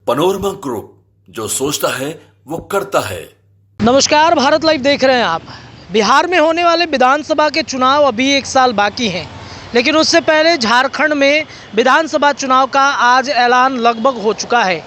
Panorama group, जो सोचता है वो करता है। नमस्कार, भारत लाइव देख रहे हैं आप। बिहार में होने वाले विधानसभा के चुनाव अभी 1 साल बाकी हैं, लेकिन उससे पहले झारखंड में विधानसभा चुनाव का आज ऐलान लगभग हो चुका है।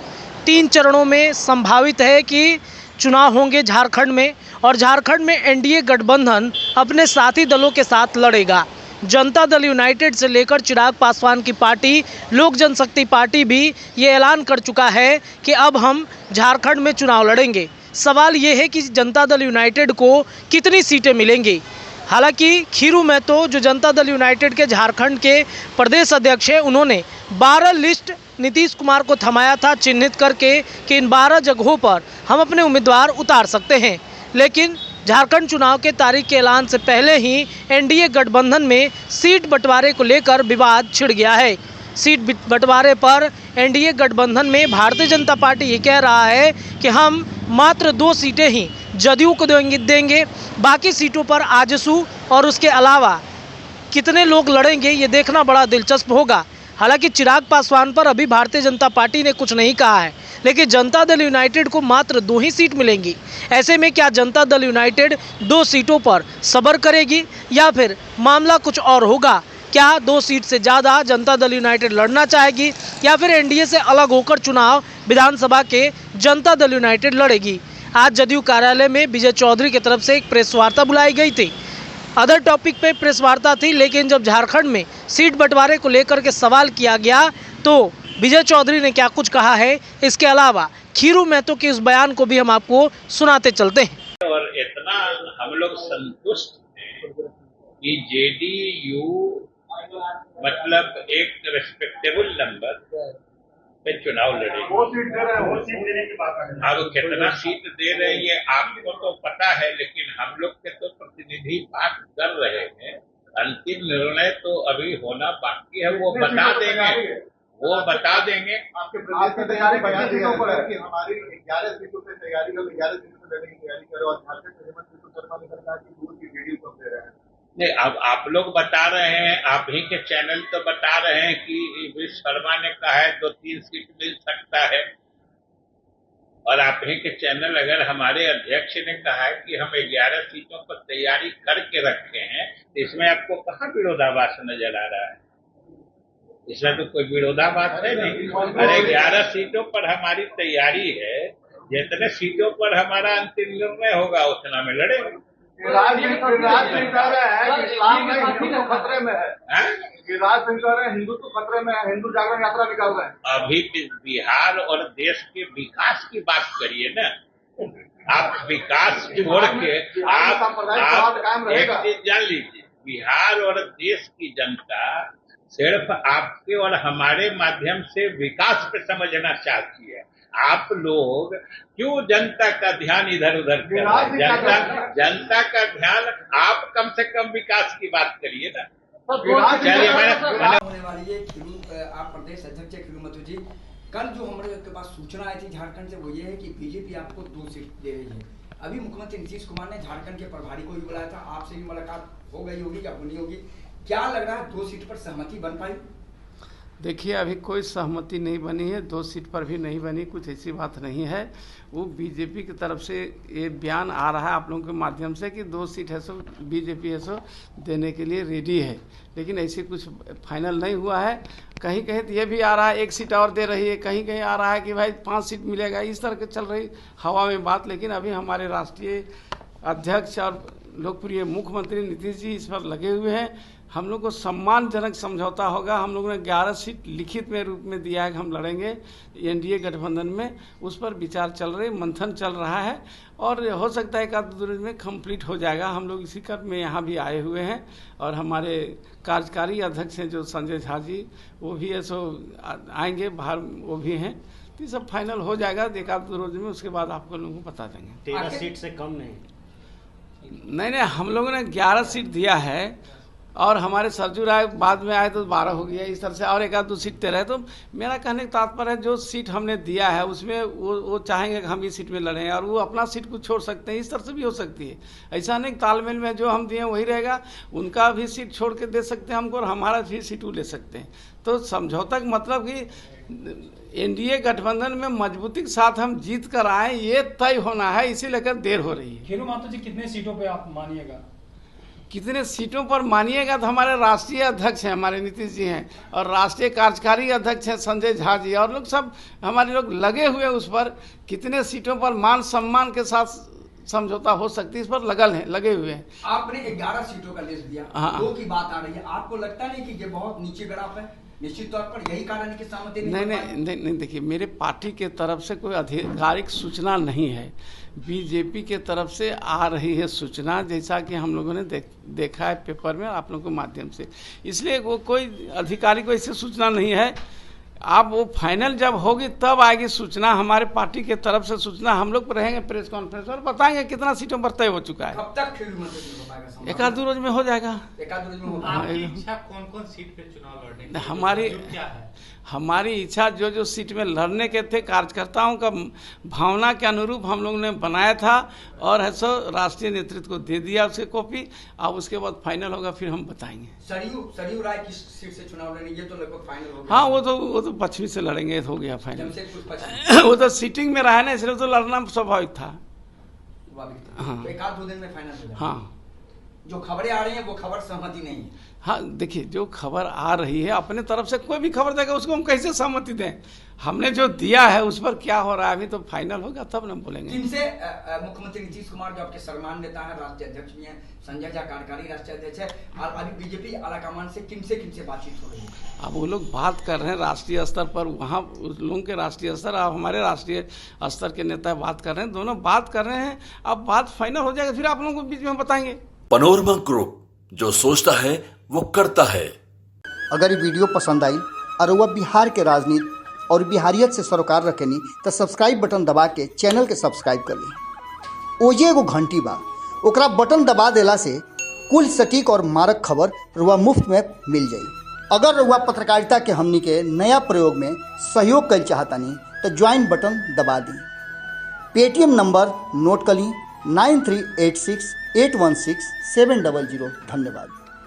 3 चरणों में संभावित है कि चुनाव होंगे झारखंड में, और झारखंड में एनडीए गठबंधन अपने साथी दलों के साथ लड़ेगा। जनता दल यूनाइटेड से लेकर चिराग पासवान की पार्टी लोक जनशक्ति पार्टी भी ये ऐलान कर चुका है कि अब हम झारखंड में चुनाव लड़ेंगे। सवाल ये है कि जनता दल यूनाइटेड को कितनी सीटें मिलेंगी। हालांकि खीरू महतो, जो जनता दल यूनाइटेड के झारखंड के प्रदेश अध्यक्ष हैं, उन्होंने 12 लिस्ट नीतीश कुमार को थमाया था, चिन्हित करके कि इन 12 जगहों पर हम अपने उम्मीदवार उतार सकते हैं। लेकिन झारखंड चुनाव के तारीख के ऐलान से पहले ही एनडीए गठबंधन में सीट बंटवारे को लेकर विवाद छिड़ गया है। सीट बंटवारे पर एनडीए गठबंधन में भारतीय जनता पार्टी ये कह रहा है कि हम मात्र 2 सीटें ही जदयू को देंगे, बाकी सीटों पर आजसू और उसके अलावा कितने लोग लड़ेंगे ये देखना बड़ा दिलचस्प होगा। हालांकि चिराग पासवान पर अभी भारतीय जनता पार्टी ने कुछ नहीं कहा है, लेकिन जनता दल यूनाइटेड को मात्र 2 ही सीट मिलेंगी। ऐसे में क्या जनता दल यूनाइटेड 2 सीटों पर सब्र करेगी या फिर मामला कुछ और होगा? क्या 2 सीट से ज़्यादा जनता दल यूनाइटेड लड़ना चाहेगी या फिर एनडीए से अलग होकर चुनाव विधानसभा के जनता दल यूनाइटेड लड़ेगी? आज जदयू कार्यालय में विजय चौधरी की तरफ से एक प्रेस वार्ता बुलाई गई थी। अदर टॉपिक पे प्रेस वार्ता थी, लेकिन जब झारखंड में सीट बंटवारे को लेकर के सवाल किया गया तो विजय चौधरी ने क्या कुछ कहा है, इसके अलावा खीरू महतो के इस बयान को भी हम आपको सुनाते चलते हैं। और इतना हम लोग संतुष्ट हैं कि जेडीयू मतलब एक रेस्पेक्टेबल नंबर पे चुनाव लड़ेगी। वो सीट दे रहे हैं, वो सीट देने की बात है। अब कितना सीट दे रहे हैं ये आपको तो पता है, लेकिन हम लोग के तो प्रतिनिधि बात कर रहे हैं। अंतिम निर्णय तो अभी होना बाकी है, वो बता देंगे। आपके प्रदेश की तैयारी बयान सीटों पर है कि हमारी 11 सीटों पे तैयारी कर, 11 सीटों पे लड़ने की तैयारी करें, और झारखंड से हेमंत बिस्वा शर्मा ने कहा कि दूर की जेडीयू को दे रहे हैं। नहीं, अब आप लोग बता रहे हैं, आप ही के चैनल तो बता रहे हैं कि विश्व शर्मा ने कहा है 2-3 सीट मिल सकता है, और आप ही के चैनल अगर हमारे अध्यक्ष ने कहा है कि हम 11 सीटों पर तैयारी करके रखे हैं, तो इसमें आपको कहाँ विरोधाभास नजर आ रहा है? इसमें तो कोई विरोधाभास है नहीं। अरे 11 सीटों पर हमारी तैयारी है, जितने सीटों पर हमारा अंतिम निर्णय होगा उतना में लड़ेंगे। गिरिराज सिंह कह रहे हैं कि इस्लाम में हिंदुत्व खतरे में है। गिरिराज सिंह कह रहे हैं हिंदुत्व खतरे में है, हिंदू जागरण यात्रा निकाल रहे हैं। अभी बिहार और देश के विकास की बात करिए ना। आप विकास छोड़ के आप एक चीज जान लीजिए, बिहार और देश की जनता सिर्फ आपके और हमारे माध्यम से विकास पे समझना चाहती है। आप लोग क्यों जनता का ध्यान इधर उधर कर रहे हैं? जनता का ध्यान आप कम से कम विकास की बात करिए ना। चलिए होने वाली है खीरू, आप प्रदेश अध्यक्ष खीरू महतो जी, कल जो हमारे पास सूचना आई थी झारखंड से, वो ये है कि बीजेपी आपको 2 सीट दे रही है। अभी मुख्यमंत्री नीतीश कुमार ने झारखंड के प्रभारी को भी बुलाया था, आपसे भी मुलाकात हो गई होगी या नहीं होगी? क्या लग रहा है 2 सीट पर सहमति बन पाई? देखिए, अभी कोई सहमति नहीं बनी है, 2 सीट पर भी नहीं बनी, कुछ ऐसी बात नहीं है। वो बीजेपी की तरफ से ये बयान आ रहा है आप लोगों के माध्यम से कि 2 सीट है सो बीजेपी है सो देने के लिए रेडी है, लेकिन ऐसे कुछ फाइनल नहीं हुआ है। कहीं कहीं तो ये भी आ रहा है 1 सीट और दे रही है, कहीं कहीं आ रहा है कि भाई 5 सीट मिलेगा, इस तरह के चल रही हवा में बात। लेकिन अभी हमारे राष्ट्रीय अध्यक्ष और लोकप्रिय मुख्यमंत्री नीतीश जी इस पर लगे हुए हैं। हम लोग को सम्मानजनक समझौता होगा। हम लोगों ने 11 सीट लिखित में रूप में दिया है कि हम लड़ेंगे एनडीए गठबंधन में, उस पर विचार चल रहे, मंथन चल रहा है, और हो सकता है 1-2 दिन में कंप्लीट हो जाएगा। हम लोग इसी क्रम में यहाँ भी आए हुए हैं, और हमारे कार्यकारी अध्यक्ष हैं जो संजय झा जी, वो भी ऐसो आएंगे बाहर, वो भी हैं। तो ये सब फाइनल हो जाएगा 1-2 रोज में, उसके बाद आपको लोगों को बता देंगे। 13 सीट से कम नहीं, हम लोगों ने 11 सीट दिया है, और हमारे सरजू राय बाद में आए तो 12 हो गया, इस तरह से और एक आध दो सीट रहे। तो मेरा कहने का तात्पर्य है जो सीट हमने दिया है उसमें वो चाहेंगे कि हम इस सीट में लड़ें और वो अपना सीट को छोड़ सकते हैं, इस तरह से भी हो सकती है। ऐसा नहीं तालमेल में जो हम दिए वही रहेगा, उनका भी सीट छोड़ के दे सकते हैं हमको और हमारा भी सीट वो ले सकते हैं। तो समझौता का मतलब कि एनडीए गठबंधन में मजबूती के साथ हम जीत कर आए, ये तय होना है, इसी लेकर देर हो रही है। खीरू महतो जी कितने सीटों पे आप मानिएगा? कितने सीटों पर मानिएगा तो हमारे राष्ट्रीय अध्यक्ष हैं, हमारे नीतीश जी हैं, और राष्ट्रीय कार्यकारी अध्यक्ष हैं संजय झा जी, और लोग सब हमारे लोग लगे हुए उस पर कितने सीटों पर मान सम्मान के साथ समझौता हो सकती है, इस पर लगे हुए हैं। आपने 11 सीटों का लिस्ट दिया, हाँ। 2 की बात आ रही है, आपको लगता नहीं कि ये बहुत नीचे ग्राफ है? निश्चित तौर पर यही कारण है कि सहमति नहीं, देखिए मेरे पार्टी के तरफ से कोई आधिकारिक सूचना नहीं है, बीजेपी के तरफ से आ रही है सूचना, जैसा कि हम लोगों ने देखा है पेपर में आप लोगों के माध्यम से, इसलिए वो कोई आधिकारिक ऐसी सूचना नहीं है। आप वो फाइनल जब होगी तब आएगी सूचना, हमारे पार्टी के तरफ से सूचना, हम लोग रहेंगे प्रेस कॉन्फ्रेंस और बताएंगे कितना सीटों पर तय हो चुका है। कब तक खीरू महतो जी हो पाएगा? एक आध दो रोज में हो जाएगा। एक आध रोज में होगा। आपकी इच्छा कौन कौन सीट पे चुनाव लड़ने की? हमारी क्या है? हमारी इच्छा जो सीट में लड़ने के थे, कार्यकर्ताओं का भावना के अनुरूप हम लोगों ने बनाया था और है सो राष्ट्रीय नेतृत्व को दे दिया उसकी कॉपी। अब उसके बाद फाइनल होगा फिर हम बताएंगे। सरयू राय किस सीट से चुनाव लड़ेंगे? ये तो लगभग फाइनल हो गया। हाँ, वो तो पश्चिमी से लड़ेंगे, हो गया फाइनल। जमशेदपुर पश्चिम वो तो सीटिंग में रहा है ना, इसलिए तो लड़ना स्वाभाविक था। हाँ। एक आध 2 दिन में फाइनल हो जाएगा। हाँ, जो खबरें आ रही हैं वो खबर सहमति नहीं है। हाँ, देखिए जो खबर आ रही है अपने तरफ से कोई भी खबर देगा उसको हम कैसे सहमति दें? हमने जो दिया है उस पर क्या हो रहा है अभी तो फाइनल होगा तब ना बोलेंगे। इनसे मुख्यमंत्री नीतीश कुमार जो आपके सम्मान नेता है, राष्ट्रीय अध्यक्ष भी हैं, संजय झा कार्यकारी राष्ट्रीय अध्यक्ष है, और अभी बीजेपी आलाकमान से किनसे बातचीत हो रही है? अब वो लोग बात कर रहे हैं राष्ट्रीय स्तर पर, वहाँ उस लोगों के राष्ट्रीय स्तर और हमारे राष्ट्रीय स्तर के नेता बात कर रहे हैं, दोनों बात कर रहे हैं। अब बात फाइनल हो जाएगा फिर आप लोगों को बीच में बताएंगे। पनोरमा ग्रुप, जो सोचता है वो करता है। अगर ये वीडियो पसंद आई और वह बिहार के राजनीति और बिहारियत से सरोकार रखेनी तो सब्सक्राइब बटन दबा के चैनल के सब्सक्राइब कर ली। ओजे एगो घंटी बा, ओकरा बटन दबा देला से कुल सटीक और मारक खबर रुआ मुफ्त में मिल जाई। अगर रुआ पत्रकारिता के हमनी के नया प्रयोग में सहयोग कर चाहतानी तो ज्वाइन बटन दबा दी। पेटीएम नंबर नोट कर ली 9386 816 700। धन्यवाद।